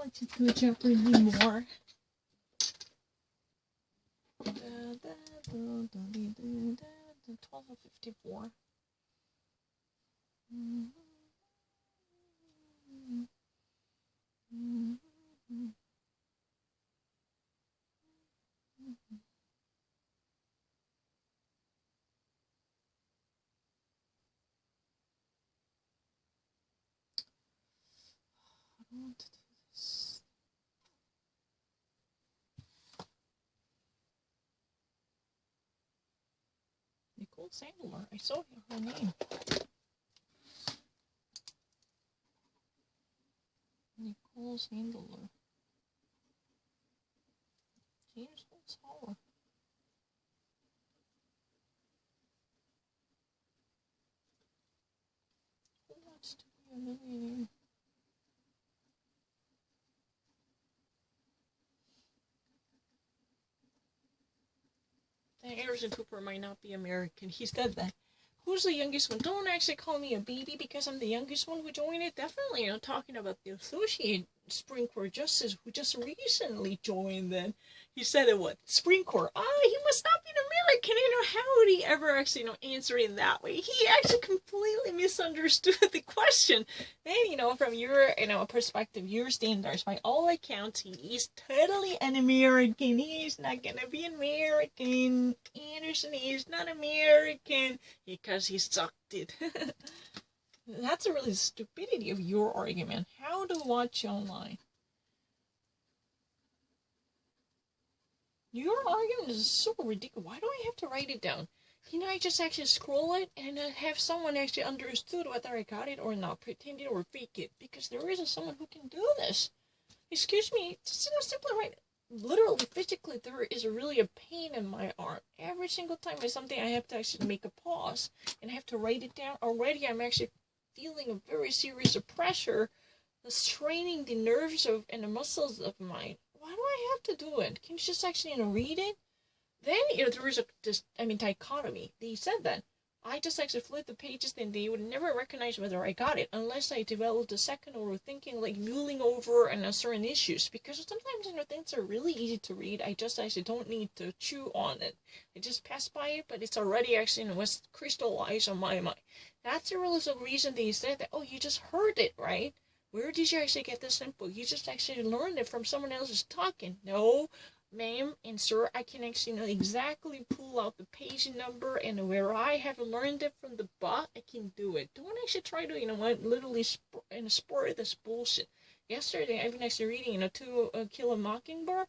let's just do Jeopardy more. 12:54. I don't want to do this. Nicole Sandler. I saw her name. Nicole Sandler. James Holtzhauer. Who wants to be a millionaire? Anderson Cooper might not be American. He said that. Who's the youngest one? Don't actually call me a baby because I'm the youngest one who joined it. Definitely, talking about the Associate Supreme Court Justice who just recently joined then. He said it, what? Supreme Court. He must not be an American. How would he ever actually, answer it in that way? He actually completely misunderstood the question. Then, from your, perspective, your standards, by all accounts, he is totally an American. He is not gonna be American. Anderson is not American because he sucked it. That's a really stupidity of your argument. How to watch online. Your argument is so ridiculous. Why do I have to write it down? I just actually scroll it and have someone actually understood whether I got it or not, pretend it or fake it, because there isn't someone who can do this. Excuse me, just simply write it. Literally, physically, there is really a pain in my arm. Every single time there's something, I have to actually make a pause and I have to write it down. Already, I'm actually feeling a very serious pressure, straining the nerves and the muscles of mine. Why do I have to do it? Can you just actually read it? Then there is dichotomy. They said that I just actually flip the pages, then they would never recognize whether I got it unless I developed a second order thinking, like mulling over and certain issues. Because sometimes things are really easy to read. I just actually don't need to chew on it. I just pass by it, but it's already actually what's crystallized on my mind. That's the real reason they said that. Oh, you just heard it, right? Where did you actually get this info? You just actually learned it from someone else's talking. No, ma'am and sir, I can actually exactly pull out the page number and where I have learned it from the bot, I can do it. Don't actually try to, literally sport this bullshit. Yesterday, I've been actually reading, To Kill a Mockingbird.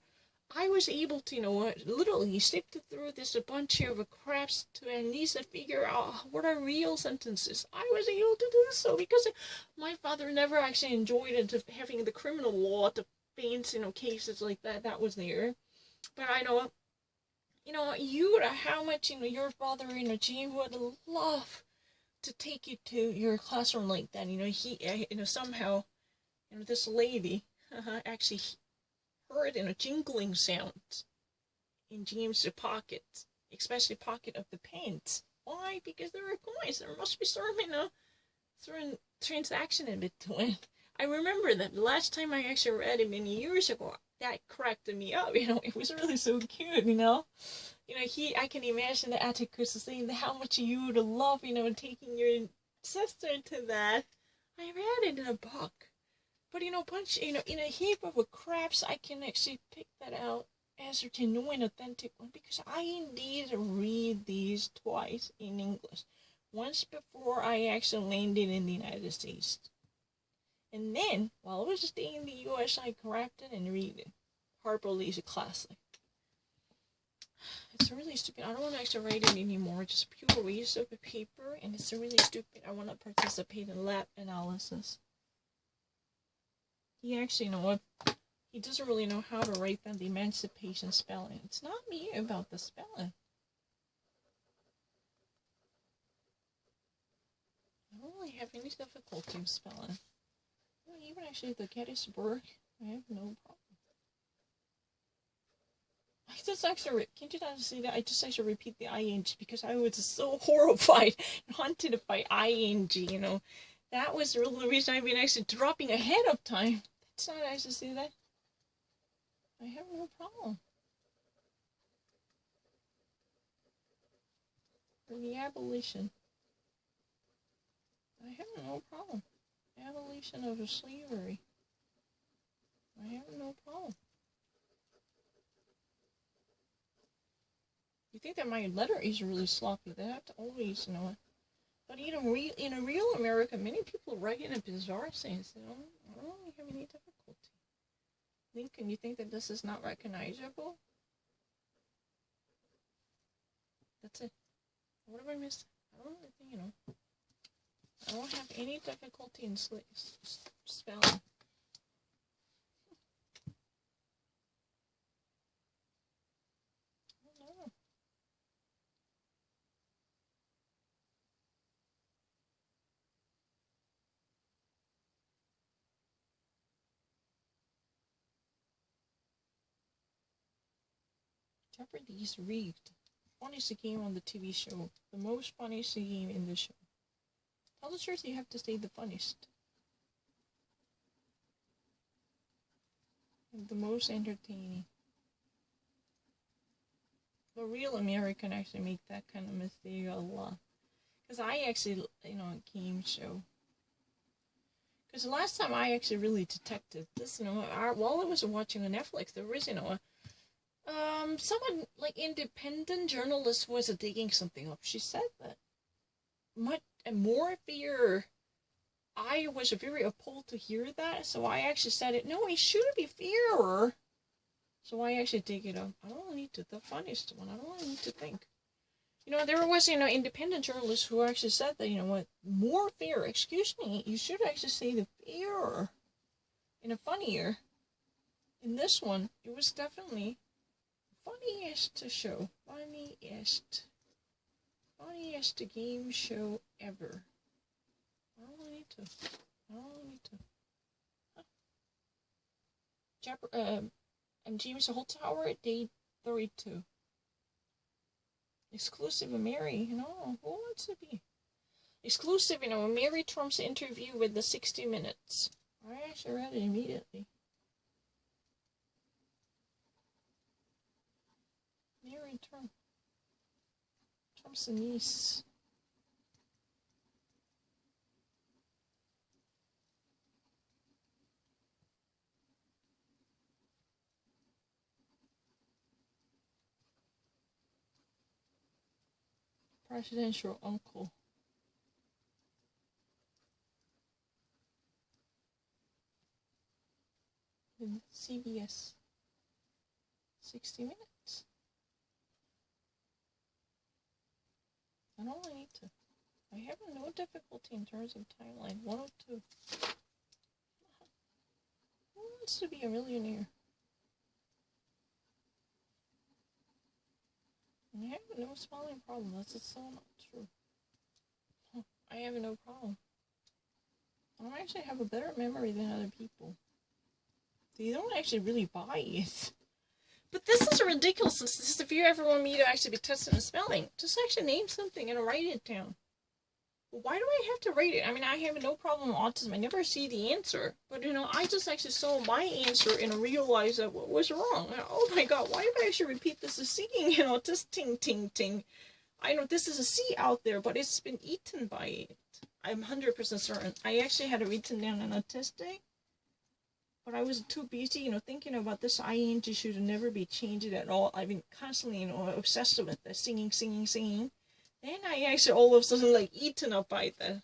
I was able to, literally sift through this a bunch of craps to at least figure out what are real sentences. I was able to do so because my father never actually enjoyed it, having the criminal law to paint, cases like that. That was there. But I know, how much, your father, Jim would love to take you to your classroom like that. He, somehow, this lady actually heard jingling sounds in James' pocket, especially pocket of the pants. Why? Because there are coins. There must be certain transaction in between. I remember that the last time I actually read it many years ago, that cracked me up. It was really so cute. I can imagine the Atticus saying how much you would love, taking your sister to that. I read it in a book. But, in a heap of craps, I can actually pick that out as a genuine, authentic one, because I indeed read these twice in English. Once before I actually landed in the United States. And then, while I was staying in the U.S., I grabbed it and read it. Harper Lee's classic. It's really stupid. I don't want to actually write it anymore. Just pure waste of paper, and it's really stupid. I want to participate in lab analysis. He actually, he doesn't really know how to write down the emancipation spelling. It's not me about the spelling. I don't really have any difficulty with spelling. Even actually the Gettysburg, I have no problem. I just actually, can't you not see that? I just actually repeat the ing because I was so horrified and haunted by ing, That was the real reason I've been actually dropping ahead of time. It's not nice to see that. I have no problem. For the abolition. I have no problem. Abolition of slavery. I have no problem. You think that my letter is really sloppy? They have to always know it. But in a real America, many people write in a bizarre sense. I don't really have any difficulty. Lincoln, you think that this is not recognizable? That's it. What have I missed? I don't really think, I don't have any difficulty in spelling. I don't know. Jeopardy is rigged. Funniest game on the TV show. The most funniest game in the show. Tell the truth, you have to say the funniest. And the most entertaining. The real American actually make that kind of mistake a lot. Because I actually, a game show. Because the last time I actually really detected this, while I was watching on Netflix, there was, someone, like, independent journalist was digging something up. She said that much more fear. I was very appalled to hear that, so I actually said it. No, it shouldn't be fear. So I actually dig it up. I don't need to. The funniest one. I don't need to think. There was, independent journalist who actually said that, more fear. Excuse me, you should actually say the fear in a funnier. In this one, it was definitely funniest show. Funniest game show ever. I don't need to. I'm James Holtower, day 32. Exclusive of Mary, who wants to be? Exclusive, Mary Trump's interview with the 60 Minutes. I actually read it immediately. Mary Trump. Trump's niece. Presidential uncle. In CBS. 60 Minutes. I don't need to. I have no difficulty in terms of timeline. 102. Who wants to be a millionaire? I have no spelling problem. That's just so not true. I have no problem. I actually have a better memory than other people. They don't actually really buy it. But this is ridiculous. This is if you ever want me to actually be testing the spelling. Just actually name something and write it down. Well, why do I have to write it? I mean, I have no problem with autism. I never see the answer. But, I just actually saw my answer and realized that what was wrong. Oh my god, why did I actually repeat this as singing, just ting, ting, ting. I know this is a C out there, but it's been eaten by it. I'm 100% certain. I actually had it written down on autistic. But I was too busy, thinking about this ing should never be changed at all. I've been constantly, obsessed with the singing. Then I actually all of a sudden, eaten up by the...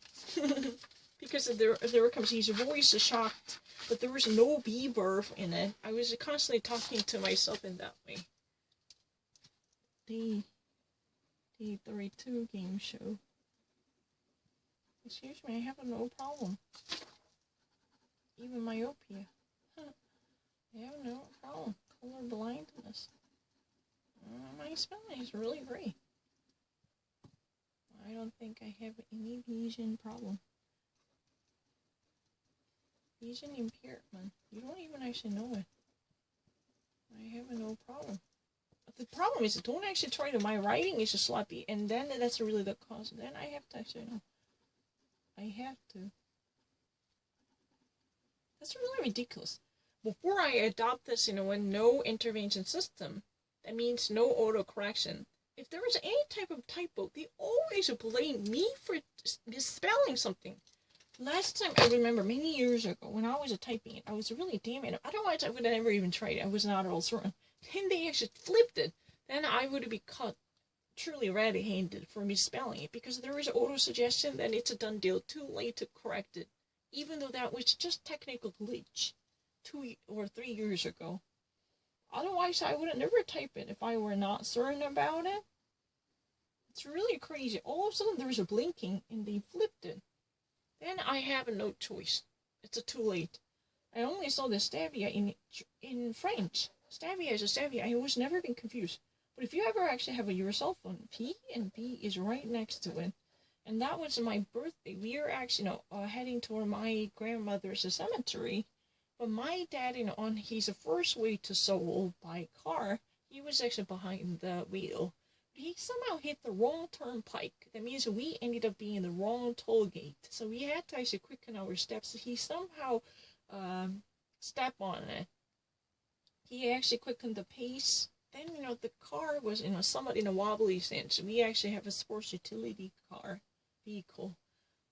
because there comes his voice is shocked, but there was no B verb in it. I was constantly talking to myself in that way. The 32 game show. Excuse me, I have no problem. Even myopia. I have no problem. Color blindness. My spelling is really great. I don't think I have any vision problem. Vision impairment. You don't even actually know it. I have no problem. But the problem is, don't actually try to. My writing is just sloppy, and then that's really the cause. Then I have to actually know. I have to. That's really ridiculous. before I adopt this, a no intervention system, that means no autocorrection. If there was any type of typo, they always blame me for misspelling something. Last time I remember, many years ago, when I was typing it, I was really damn it. Otherwise, I would have never even tried it. I was not at all certain. Then they actually flipped it. Then I would be caught truly red-handed for misspelling it, because there is auto-suggestion that it's a done deal, too late to correct it, even though that was just technical glitch 2 or 3 years ago. Otherwise, I would have never typed it if I were not certain about it. It's really crazy. All of a sudden, there's a blinking, and they flipped it. Then I have no choice. It's too late. I only saw the Stavia in French. Stavia is a Stavia. I was never been confused. But if you ever actually have your cell phone, P and B is right next to it. And that was my birthday. We are actually, heading toward my grandmother's cemetery. But my dad, on his first way to Seoul by car, he was actually behind the wheel. He somehow hit the wrong turnpike. That means we ended up being in the wrong toll gate. So we had to actually quicken our steps. He somehow stepped on it. He actually quickened the pace. Then, the car was, somewhat in a wobbly sense. We actually have a sports utility vehicle.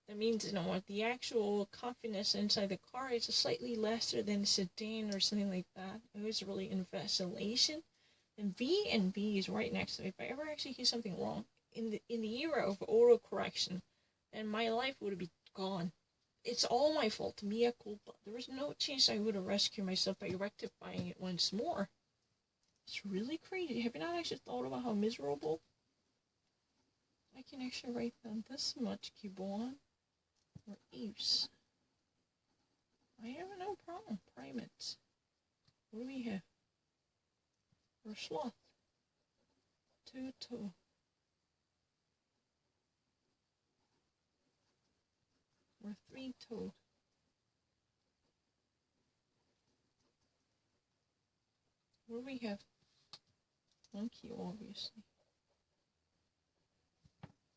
That means, the actual confidence inside the car is slightly lesser than a sedan or something like that. It was really in vacillation. And V and B is right next to it. If I ever actually hear something wrong in the era of autocorrection, then my life would be gone. It's all my fault, mea culpa. There was no chance I would have rescued myself by rectifying it once more. It's really crazy. Have you not actually thought about how miserable? I can actually write down this much, Kibon, or Eves. I have no problem. Primates. What do we have? Or sloth. 2-2. Or 3-2. What do we have? Monkey, obviously.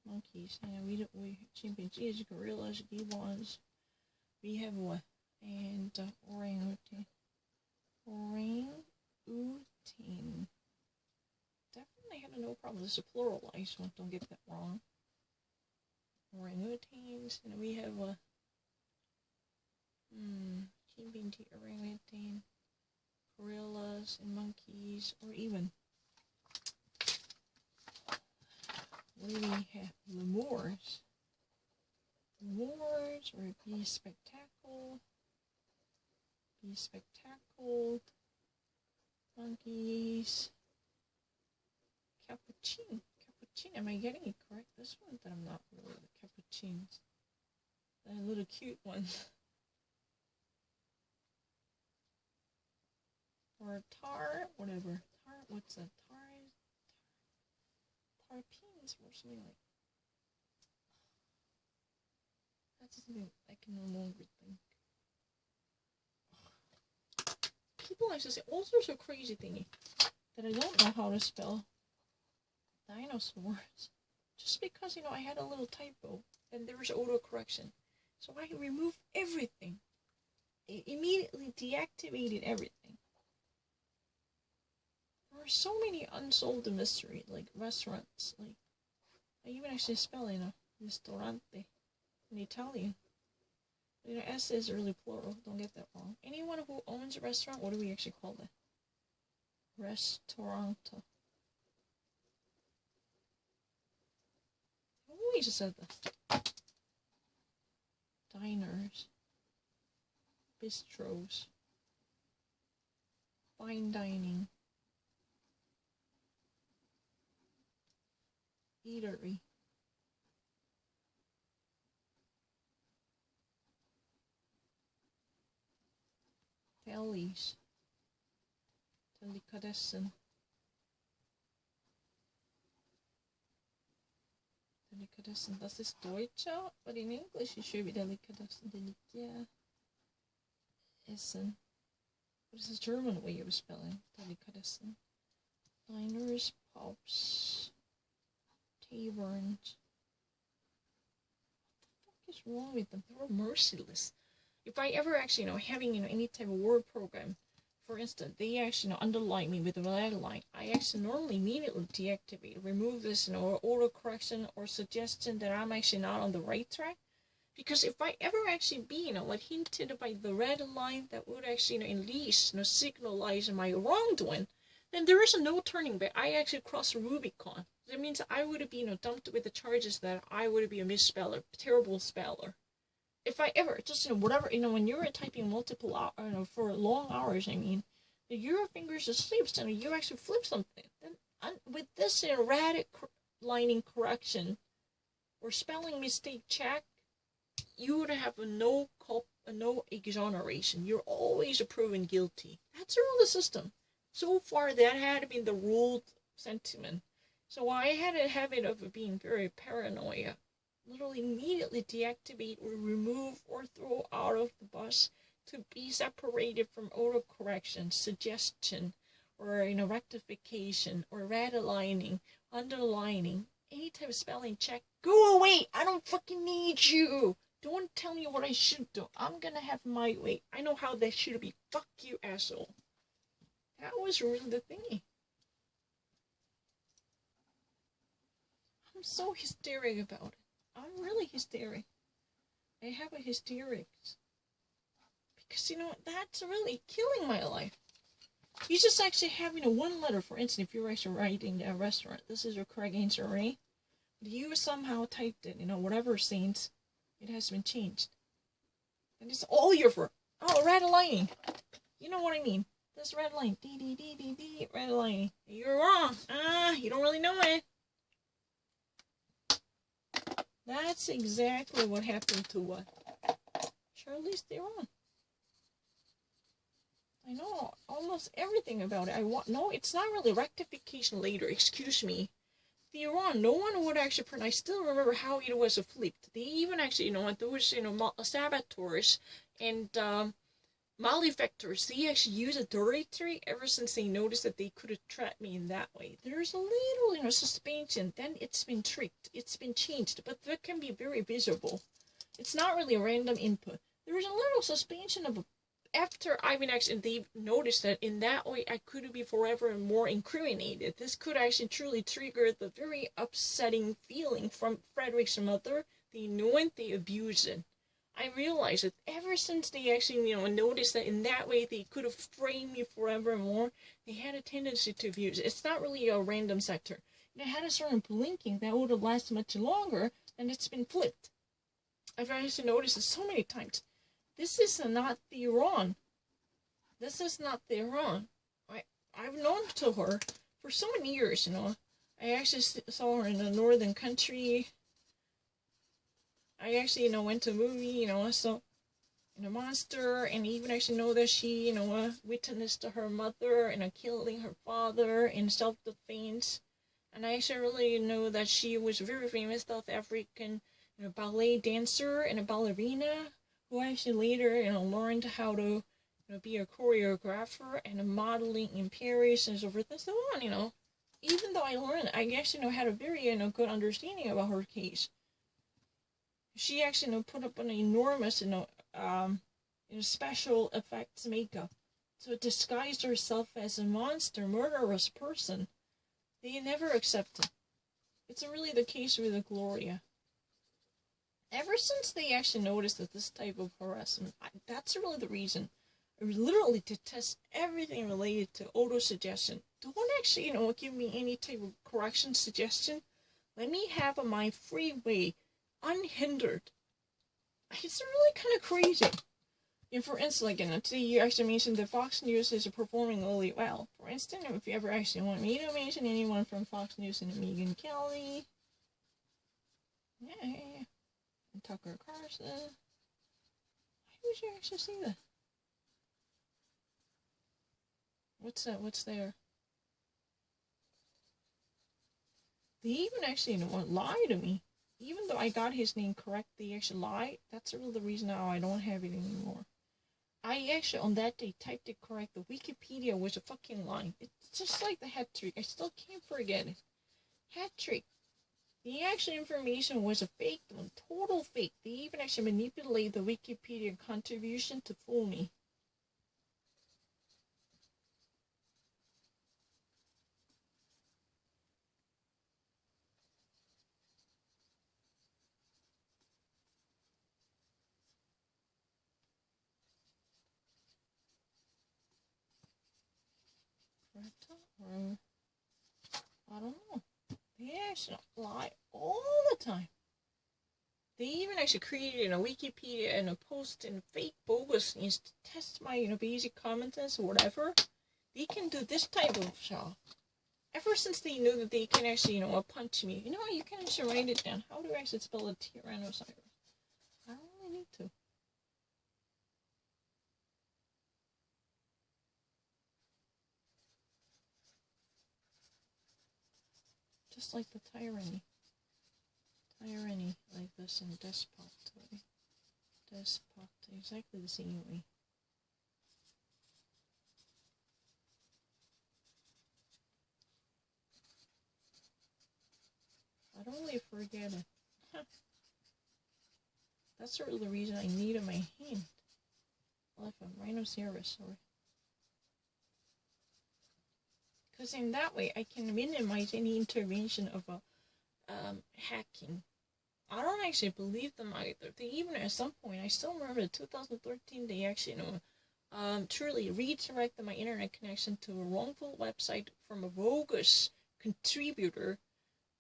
Monkeys. And we chimpanzees, gorillas, gibbons. We have what? And orangutan. Orangutan. Definitely had no problem. This is a pluralized one. Don't get that wrong. Orangutans. And we have chimpanzee, orangutan, gorillas, and monkeys, or even what do we have? Lemurs. Lemurs, or be spectacle. Be spectacled. Monkeys. Capuchin. Capuchin. Am I getting it correct? This one that I'm not really the capuchins. The little cute ones. Or tar, whatever. Tar, what's that? Tarpines or something like. That's something I can no longer think. People actually say all sorts of crazy things that I don't know how to spell. Dinosaurs. Just because, I had a little typo and there was autocorrection. So I removed everything. It immediately deactivated everything. There are so many unsolved mysteries, like restaurants. Like, I even actually spell, ristorante in Italian. S is really plural, don't get that wrong. Anyone who owns a restaurant, what do we actually call it? Restaurante. I always said that. Diners. Bistros. Fine dining. Eatery. Delis. Delicatessen. Delicatessen. Das ist Deutscher, but in English it should be Delicatessen. Delicatessen. What is the German way of spelling Delicatessen? Diners, pubs, taverns. What the fuck is wrong with them? They're merciless. if I ever actually, having, any type of word program, for instance, they actually, underline me with a red line, I actually normally immediately deactivate, remove this, auto correction or suggestion that I'm actually not on the right track. Because if I ever actually be, like hinted by the red line that would actually, at least, signalize my wrongdoing, then there is no turning back. I actually crossed Rubicon. That means I would be, dumped with the charges that I would be a misspeller, terrible speller. If I ever, just, whatever, when you're typing multiple hours, for long hours, your fingers just slips, and you actually flip something. Then, with this erratic lining correction, or spelling mistake check, you would have no exoneration. You're always proven guilty. That's the rule of the system. So far, that had been the ruled sentiment. So I had a habit of being very paranoid. Literally immediately deactivate or remove or throw out of the bus to be separated from autocorrection, suggestion, or rectification, or redlining, underlining, any type of spelling check. Go away! I don't fucking need you! Don't tell me what I should do. I'm gonna have my way. I know how that should be. Fuck you, asshole. That was really the thingy. I'm so hysteric about it. I'm really hysteric. I have a hysterics. Because, that's really killing my life. You just actually have, one letter, for instance, if you're actually writing a restaurant, this is your correct answer, right? But you somehow typed it, whatever scenes, it has been changed. And it's all your fault. Oh, red lining. You know what I mean. This red line. D, red lining. You're wrong. You don't really know it. That's exactly what happened to what? Charlize Theron. I know almost everything about it. No, it's not really rectification later. Excuse me. Theron, no one would actually pronounce. I still remember how it was flipped. They even actually, those, saboteurs and malefactors, they actually use a directory ever since they noticed that they could have trapped me in that way. There's a little, suspension. Then it's been tricked. It's been changed, but that can be very visible. It's not really a random input. There is a little suspension of after I've been actually, they noticed that in that way I could be forever more incriminated. This could actually truly trigger the very upsetting feeling from Frederick's mother. They knew it, they abused it. I realized that ever since they actually, noticed that in that way they could have framed me forevermore, they had a tendency to abuse it. It's not really a random sector. It had a certain blinking that would have lasted much longer, and it's been flipped. I've actually noticed it so many times. This is not Theron. This is not Theron. I've known to her for so many years, I actually saw her in a northern country. I actually, went to a movie, I saw a monster, and even actually know that she, witnessed her mother, killing her father in self-defense. And I actually really know that she was a very famous South African, ballet dancer and a ballerina, who actually later, learned how to, be a choreographer and a modeling in Paris and so forth and so on, Even though I learned, I actually, had a very, good understanding about her case. She actually, put up an enormous, special effects makeup to disguise herself as a monster, murderous person. They never accepted. It's really the case with the Gloria. Ever since they actually noticed that this type of harassment, that's really the reason. I literally detest everything related to auto-suggestion. Don't actually, give me any type of correction suggestion. Let me have my free way, unhindered. It's really kind of crazy. And for instance, today you actually mentioned that Fox News is performing really well. For instance, if you ever actually want me to mention anyone from Fox News and Megyn Kelly. Yeah. And Tucker Carlson. I wish you actually see that. What's that? What's there? They even actually lie to me. Even though I got his name correct, they actually lied. That's really the reason now I don't have it anymore. I actually, on that day, typed it correct. The Wikipedia was a fucking lie. It's just like the hat trick. I still can't forget it. Hat trick. The actual information was a fake one, total fake. They even actually manipulated the Wikipedia contribution to fool me. Or, I don't know. They actually lie all the time. They even actually created a Wikipedia and a post and fake bogus things to test my, basic common sense or whatever. They can do this type of stuff. Ever since they knew that they can actually, punch me. You can actually write it down. How do I actually spell a Tyrannosaurus? I don't really need to. Just like the tyranny. Tyranny, like this, and despot. Despot, exactly the same way. I don't really forget it. That's sort of the reason I needed my hand. Well, if a rhinoceros, or because in that way I can minimize any intervention of hacking. I don't actually believe them either. They even at some point, I still remember in 2013, they actually truly redirected my internet connection to a wrongful website from a bogus contributor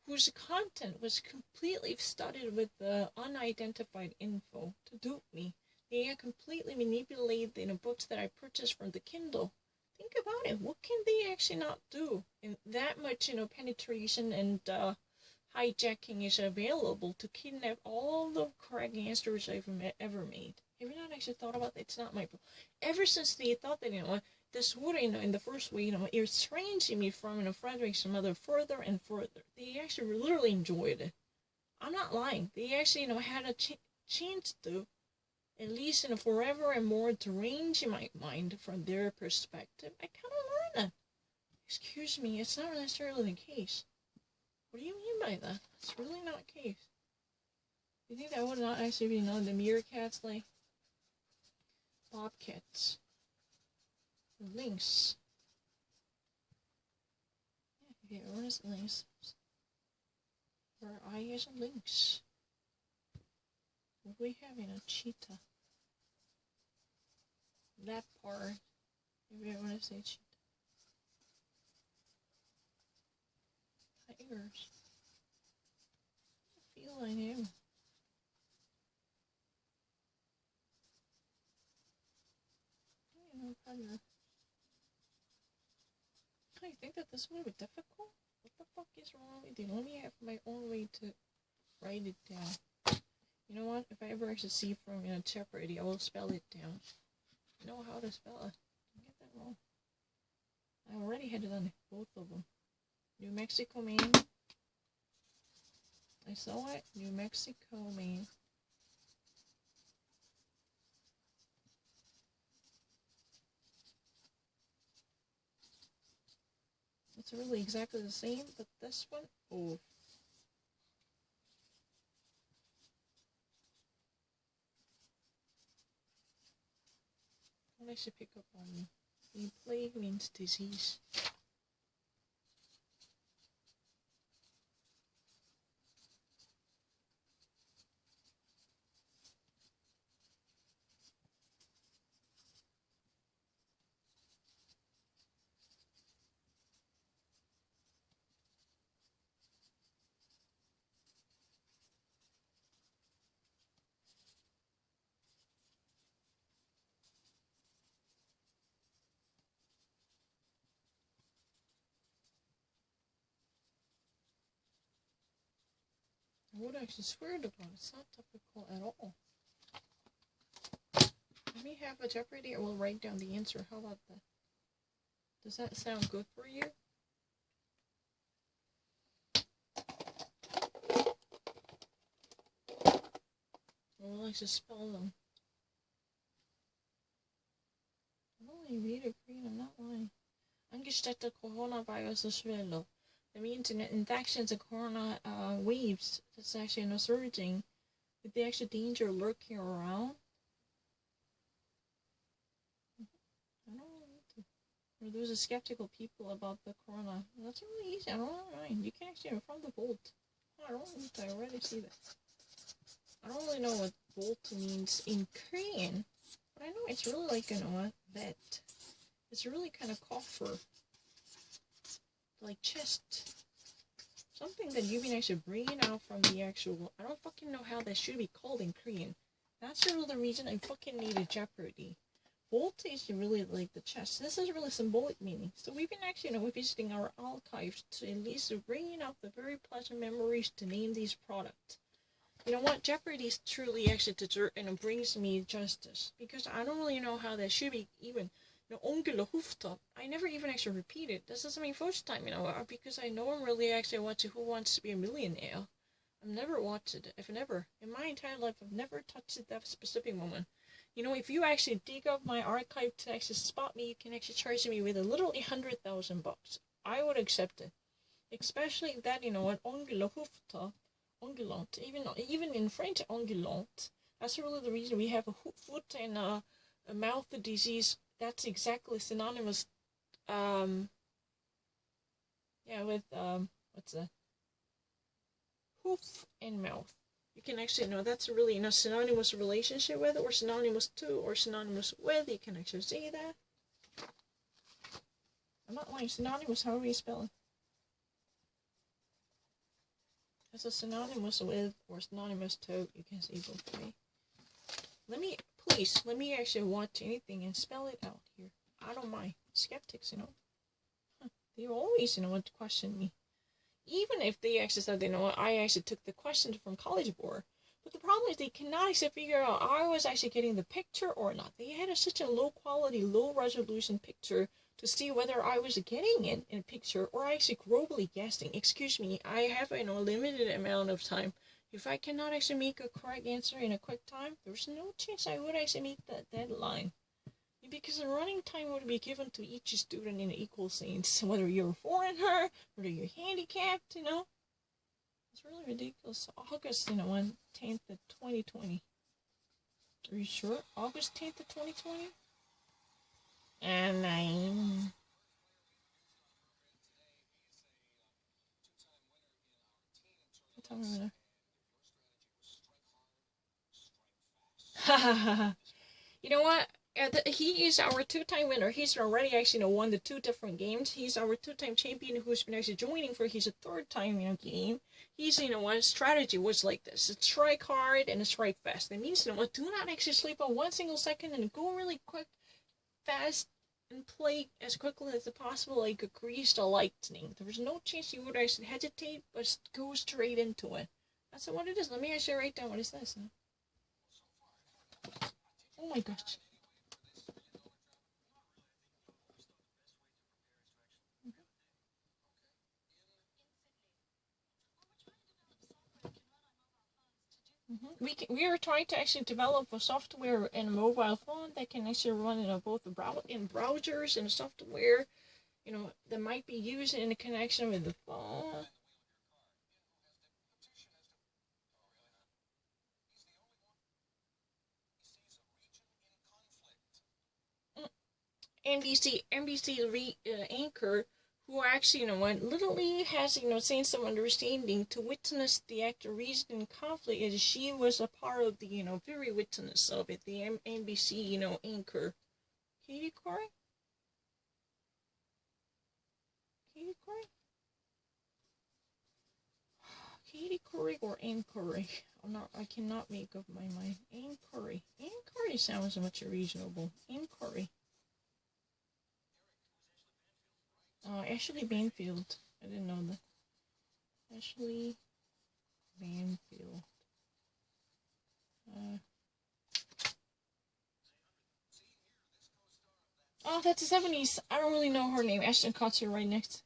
whose content was completely studded with unidentified info to dupe me. They had completely manipulated the books that I purchased from the Kindle. Think about it. What can they actually not do? And that much, penetration and hijacking is available to kidnap all the correct answers I've ever made. Have you not actually thought about that? It's not my problem. Ever since they thought that, this would, in the first way, estranging me from, Frederick's mother further and further. They actually literally enjoyed it. I'm not lying. They actually, had a chance to, at least, forever and more, derange my mind from their perspective. I kind of learned that. Excuse me, it's not necessarily the case. What do you mean by that? It's really not the case. You think that would not actually be known? The meerkats, like bobcats, lynx. Yeah, what is lynx? Where I is a lynx. What do we have in a cheetah? Leopard. Maybe I want to say cheetah. Tigers. I feel I am. Tiger. I think that this would be difficult. What the fuck is wrong with you? Let me have my own way to write it down. You know what? If I ever actually see from Jeopardy, I will spell it down. I know how to spell it. Don't get that wrong. I already had it on both of them. New Mexico, Maine. I saw it. New Mexico, Maine. It's really exactly the same, but this one, oh. What I should pick up on me. The plague means disease. I would actually swear to God, it's not typical at all. Let me have a Jeopardy, I will write down the answer. How about that? Does that sound good for you? I will actually spell them. I don't really read it green, I'm not lying. Angestette Coronavirus ist schwerlo. That means infections and corona waves that's actually surging with the extra danger lurking around. I don't know. There's a skeptical people about the corona. That's really easy. I don't know. You can actually from the Volt. I don't know. I already see that. I don't really know what Volt means in Korean, but I know it's really like vet. It's really kind of coffer, like chest. Something that you've been actually bringing out from the actual. I don't fucking know how that should be called in Korean. That's really the reason I fucking needed Jeopardy. Volt is really like the chest. This is really symbolic meaning. So we've been actually, visiting our archives to at least bringing out the very pleasant memories to name these products. You know what? Jeopardy is truly actually dessert and it brings me justice. Because I don't really know how that should be even. Ongula Hoofdtop. I never even actually repeated. This is my first time, because I know I'm really actually watching Who Wants to Be a Millionaire. I've never watched it. I've never, in my entire life, I've never touched that specific moment. If you actually dig up my archive to actually spot me, you can actually charge me with literally $100,000. I would accept it. Especially that, Ongula Hoofdtop. Ongulant, even in French, ongulant. That's really the reason we have a foot and a mouth disease. That's exactly synonymous. With what's that? Hoof and mouth. You can actually that's really synonymous relationship with, or synonymous to, or synonymous with. You can actually say that. I'm not lying. Synonymous. However you spell it. As a synonymous with or synonymous to, you can say both ways. Let me actually watch anything and spell it out here. I don't mind. Skeptics, they always, question me. Even if they actually said, I actually took the question from College Board. But the problem is they cannot actually figure out I was actually getting the picture or not. They had such a low quality, low resolution picture to see whether I was getting it in a picture or actually globally guessing. Excuse me, I have a limited amount of time. If I cannot actually make a correct answer in a quick time, there's no chance I would actually meet that deadline. Because the running time would be given to each student in equal sense, whether you're a foreigner, whether you're handicapped, It's really ridiculous. August, 10th of 2020. Are you sure? August 10th of 2020? And I'm... What time are we there? You know what? He is our two-time winner. He's already actually won the 2 different games. He's our 2-time champion who's been actually joining for his 3rd time game. He's what strategy was like this. It's strike hard and strike fast. That means do not actually sleep on 1 single second and go really quick, fast, and play as quickly as possible like a greased lightning. There's no chance you would actually hesitate, but go straight into it. That's what it is. Let me actually write down what is this. Oh my gosh. We are trying to actually develop a software and a mobile phone that can actually run in both in browsers and software, that might be used in a connection with the phone. NBC anchor who actually, literally has, seen some understanding to witness the actual reason in conflict, as she was a part of the, very witness of it, the NBC, anchor. Katie Couric? Katie Couric? Katie Couric or Ann Curry? I cannot make up my mind. Ann Curry. Ann Curry sounds much reasonable. Ann Curry. Ashley Banfield. I didn't know that. Ashley Banfield. Oh, that's the 70s. I don't really know her name. Ashton Kutcher right next.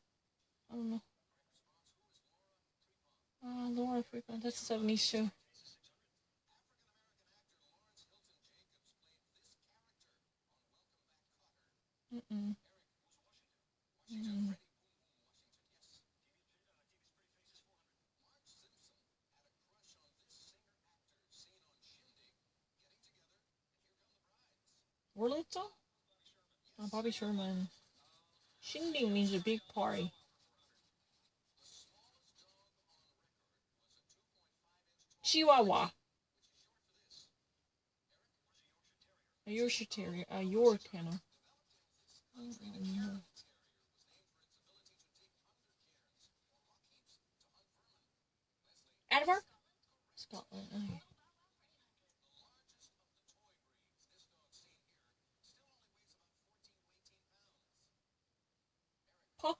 I don't know. Laura Frequent. That's the 70s show. Arlington? Bobby Sherman. Shindig means a big party. Chihuahua. A Yorkshire Terrier. A York Kennel. Edinburgh? Scotland. Okay. Puck.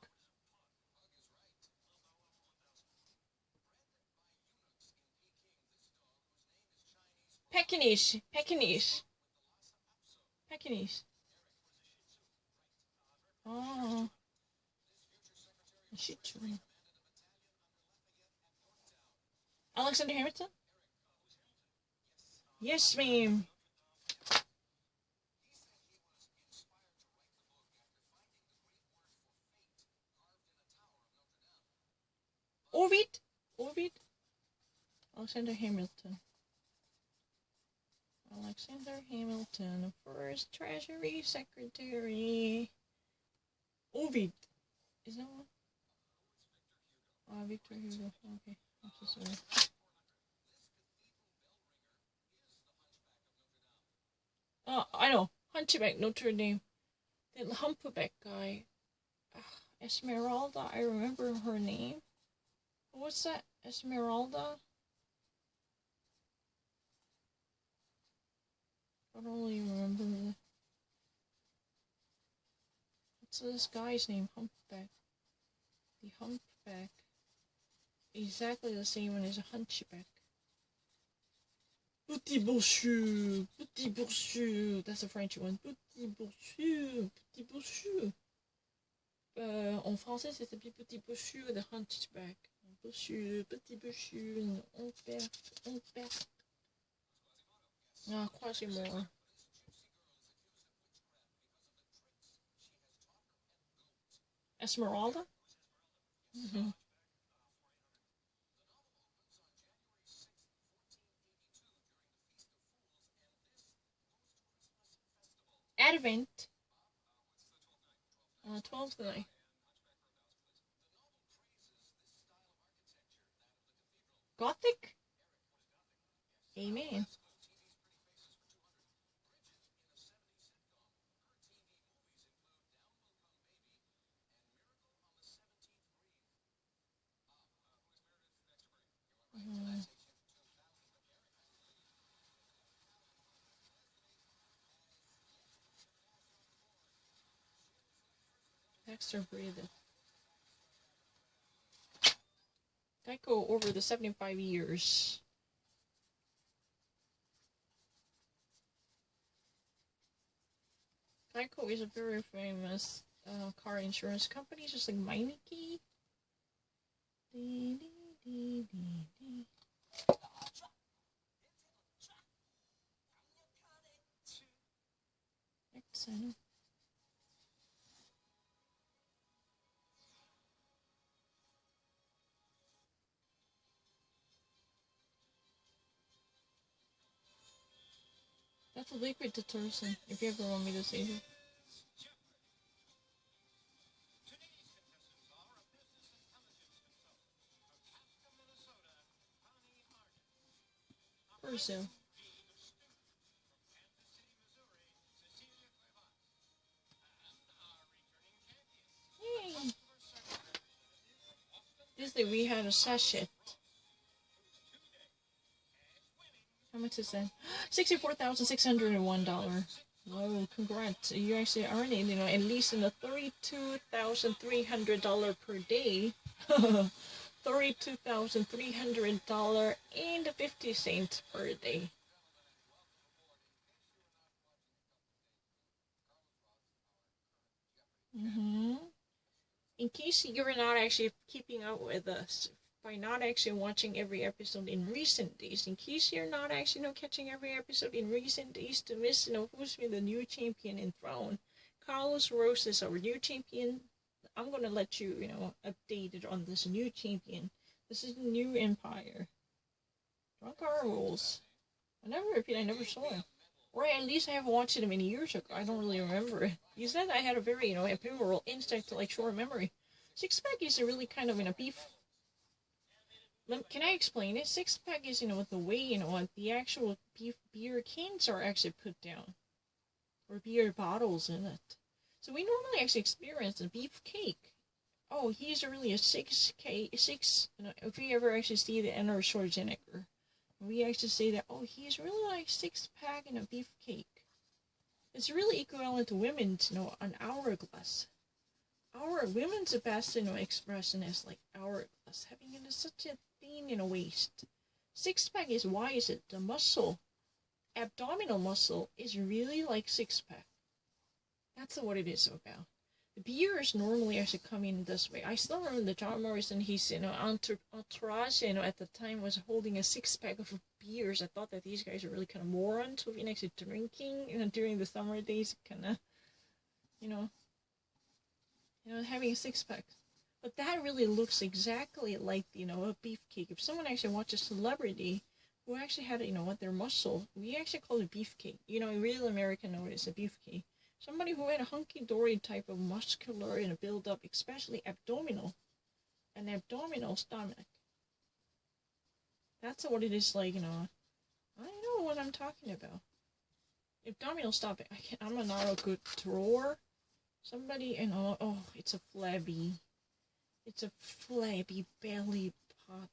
Pekingese. Pekingese. Pekingese. Oh. Shih Tzu. Alexander Hamilton? Yes, ma'am. Ovid? Ovid? Alexander Hamilton. Alexander Hamilton, first Treasury Secretary. Ovid. Is that one? Victor Hugo. Okay. I'm so sorry. Oh, I know. Hunchback Notre Dame. The humpback guy. Esmeralda. I remember her name. What's that? Esmeralda? I don't really remember. What's this guy's name? Humpback. The humpback. Exactly the same one as a hunchback. Petit Bourchu. Petit Bourchu. That's a French one. Petit Bourchu. Petit Bourchu. En français, ça s'appelle Petit Bourchu, the hunchback. Bourchu, Petit Bourchu, on perd. Ah, Quasimodo. Esmeralda? Mm-hmm. Advent. 12th night. Gothic? Amen. Dexter breathed. Geico over the 75 years. Geico is a very famous car insurance company, just like Meineke. Excellent. That's a liquid detergent, if you ever want me to say it. Brazil. Yay! This day we had a sachet. How much is that? $64,601. Whoa, congrats. You actually earning, at least in the $32,300 per day. $32,300 and 50 cents per day. In case you're not actually keeping up with us, by not actually watching every episode in recent days, in case you're not actually catching every episode in recent days to miss who's been the new champion enthroned, Carlos Rose is our new champion. I'm gonna let you updated on this new champion. This is the new Empire. Drunk Car rules. I never saw him. Or at least I haven't watched it many years ago. I don't really remember it. You said I had a very, ephemeral instinct to like short memory. Six pack is a really kind of in a beef. Can I explain it? Six pack is, with the way, what the actual beef beer cans are actually put down. Or beer bottles in it. So we normally actually experience a beef cake. Oh, he's really a 6K, if we ever actually see the Enter Schwarzenegger. We actually say that, oh, he's really like 6-pack and a beef cake. It's really equivalent to women's, an hourglass. Our women's best, expression is like hourglass, having such a thin, waist. 6-pack is, why is it? The muscle, abdominal muscle, is really like 6-pack. That's what it is about. The beers normally actually come in this way. I still remember the John Morrison, his, entourage, at the time was holding a 6-pack of beers. I thought that these guys are really kind of morons who've been actually drinking, during the summer days, kind of, having a 6-pack. But that really looks exactly like, a beefcake. If someone actually watches a celebrity who actually had, their muscle, we actually call it beefcake. In real American, it's a beefcake. Somebody who had a hunky-dory type of muscular and a build-up, especially an abdominal stomach. That's what it is like, I know what I'm talking about. Abdominal stomach. I'm not a good drawer. Somebody, oh, it's a flabby belly pot,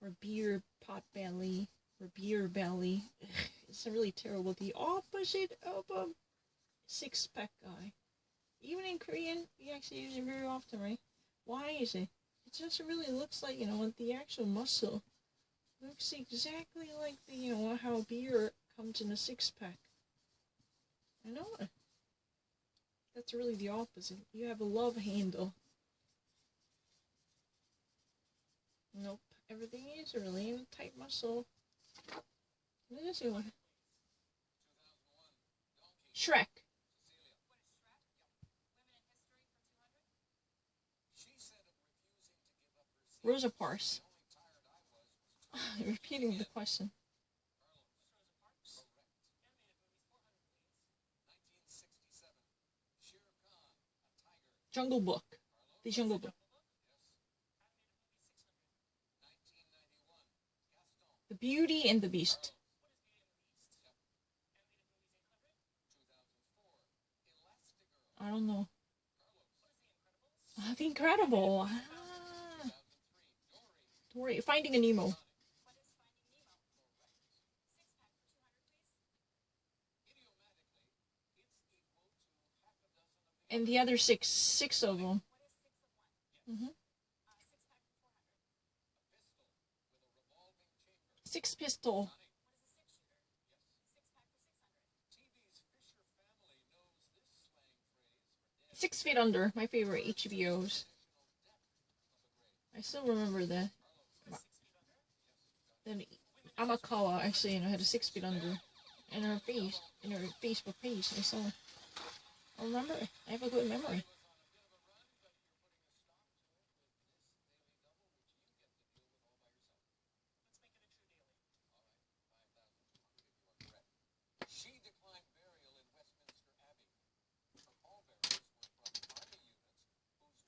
or beer pot belly, or beer belly. It's really terrible. The opposite of a 6-pack guy. Even in Korean, we actually use it very often, right? Why is it? It just really looks like, the actual muscle looks exactly like the, how beer comes in a 6-pack. I know it. That's really the opposite. You have a love handle. Nope. Everything is really in a tight muscle. What is it? Shrek. Rosa Parks. Repeating the question. Jungle Book. The Jungle Book. The Beauty and the Beast. I don't know. The Incredible. Dory. Finding a Nemo. And the other six of them. Six pistol. 6 Feet Under, my favorite HBOs. I still remember that. Then Amakawa actually, had a 6 Feet Under in her Facebook page. I saw it. I remember it. I have a good memory.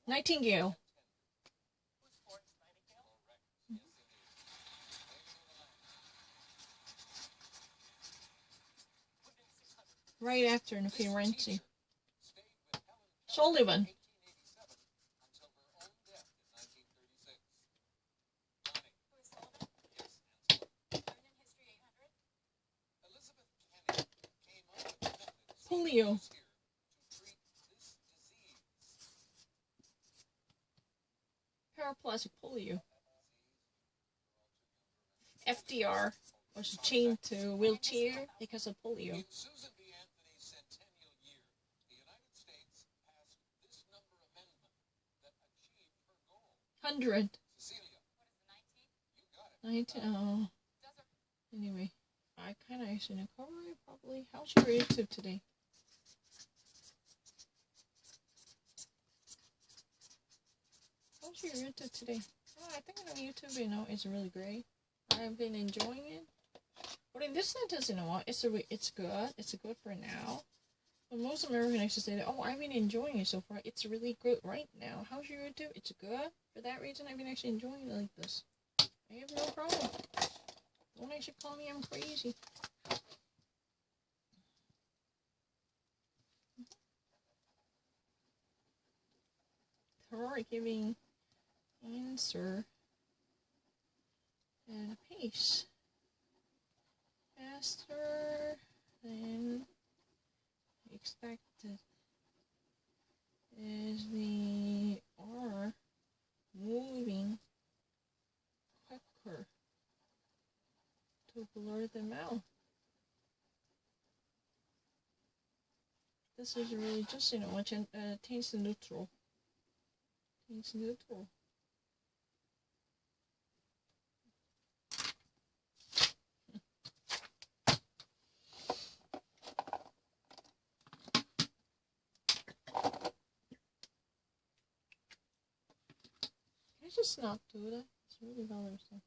Nightingale. Right after in Firenze. Sullivan. Polio. Paraplegic polio. FDR was chained to a wheelchair because of polio. 100. 19. Oh. Anyway, I kind of actually know cover it probably. How's your YouTube today? How's your YouTube today? Oh, I think on YouTube, is really great. I've been enjoying it. But in this sentence, you know what? It's good. It's good for now. But most Americans actually say that, oh, I've been enjoying it so far. It's really good right now. How's your do? It's good. For that reason, I've been actually enjoying it like this. I have no problem. Don't actually call me I'm crazy. Her giving answer at a pace faster than expected is the R moving quicker to blur them out. This is really just, you know, which taints the neutral. Taints neutral. Can I just not do that? It's really bothersome.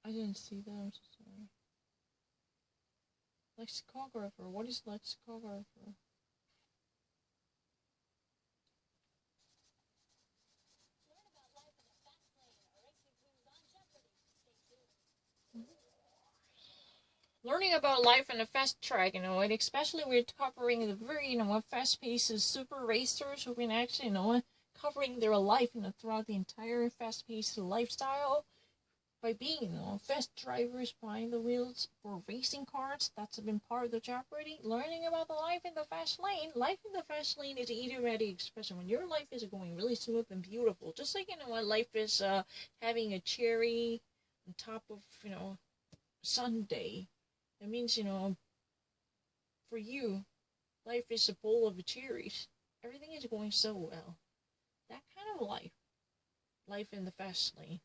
I didn't see that, I'm so sorry. Lexicographer, what is lexicographer? Learning about life in a fast track, you know, and especially we're covering the very, you know, fast-paced super racers who've been actually, you know, covering their life, you know, throughout the entire fast-paced lifestyle by being, you know, fast drivers behind the wheels for racing cars. That's been part of the job already. Learning about the life in the fast lane. Life in the fast lane is an idiomatic expression. When your life is going really smooth and beautiful, just like, you know, when life is having a cherry on top of, you know, sundae. That means, you know, for you, life is a bowl of cherries. Everything is going so well. That kind of life. Life in the fast lane.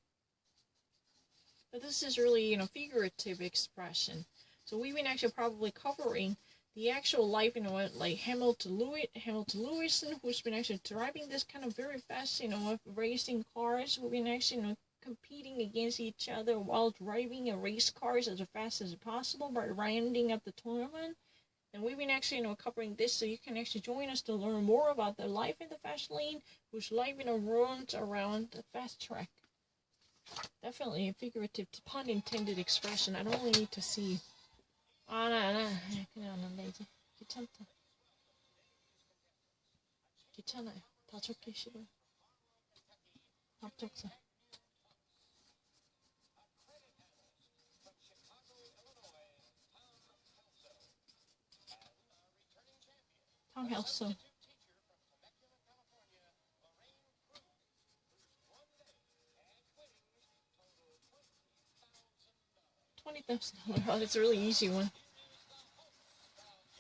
But this is really, you know, figurative expression. So we've been actually probably covering the actual life, you know, like Hamilton Lewison, who's been actually driving this kind of very fast, you know, racing cars. We've been actually, you know, competing against each other while driving a race cars as fast as possible by rounding up the tournament. And we've been actually, you know, covering this, so you can actually join us to learn more about the life in the fast lane, whose life, you know, runs around the fast track. Definitely a figurative, pun intended expression. I don't really need to see. 그냥 이제 귀찮다. 귀찮아요. 다 적기 싫어요. 앞적사. Town Council. $20,000. Oh, that's a really easy one.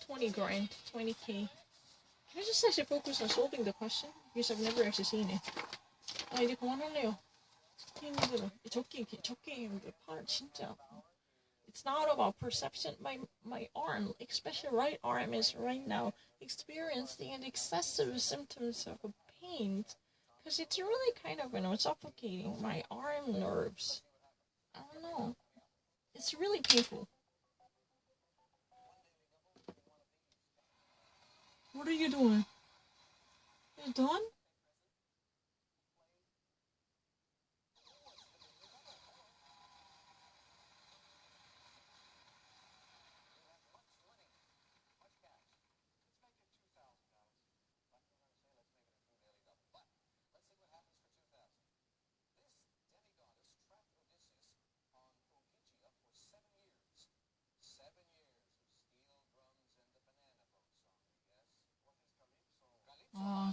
20 grand. 20K. Can I just actually focus on solving the question? Because I've never actually seen it. 아, 이제 그만할래요. 힘들어. 적기 힘들어. 팔 진짜. It's not about perception. My arm, especially right arm, is right now experiencing excessive symptoms of pain. Because it's really kind of, you know, suffocating my arm nerves. I don't know. It's really painful. What are you doing? You done?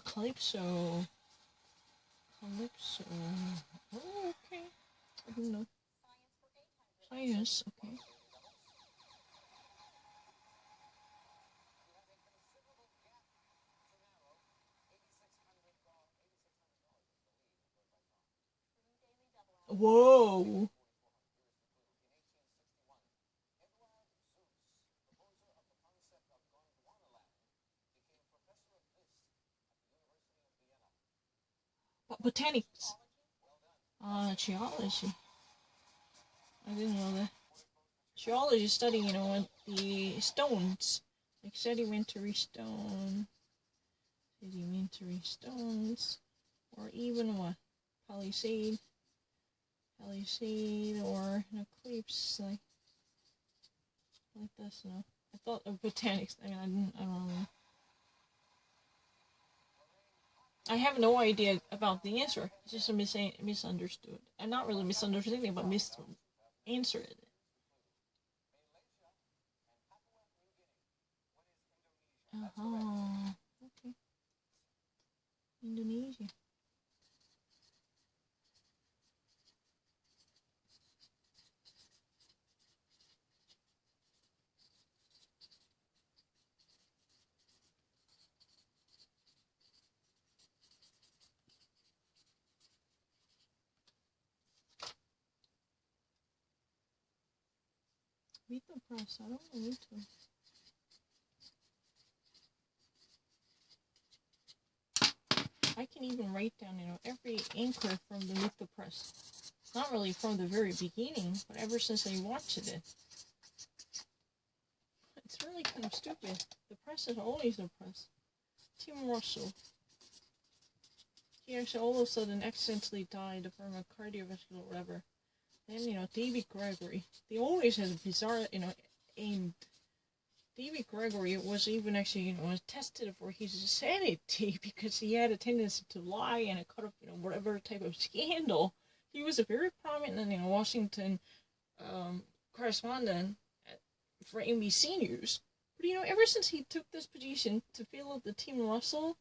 Calypso. Calypso. Oh, okay. I don't know. Science, okay. Whoa. Botanics. Geology. I didn't know that. geology studying, you know, the stones, like sedimentary stones, or even what, palisade, or an eclipse, like this, you know. I thought of botanics. I don't know. I have no idea about the answer. It's just a misunderstood. And not really misunderstanding, but misanswered it. Uh-huh. Okay. Indonesia. Read the press. I don't know to. I can even write down, you know, every anchor from the Meet the Press. Not really from the very beginning, but ever since I watched it. It's really kind of stupid. The press is always the press. Tim Russell. He actually all of a sudden accidentally died from a cardiovascular whatever. Then, you know, David Gregory. They always has bizarre, you know, aimed. David Gregory was even actually, you know, tested for his sanity because he had a tendency to lie and cut up, you know, whatever type of scandal. He was a very prominent, you know, Washington correspondent for NBC News. But, you know, ever since he took this position to fill up the Tim Russell,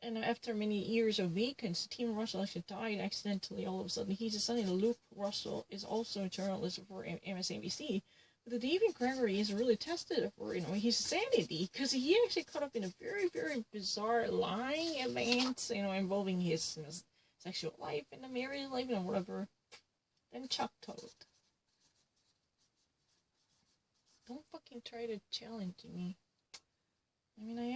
and after many years of vacancy, Tim Russell actually died accidentally all of a sudden. He's a son of Luke Russell, is also a journalist for MSNBC. But the David Gregory is really tested for, you know, his sanity, because he actually caught up in a very, very bizarre lying event, you know, involving his, you know, sexual life and the married life and whatever. Then Chuck told. Don't fucking try to challenge me. I mean, I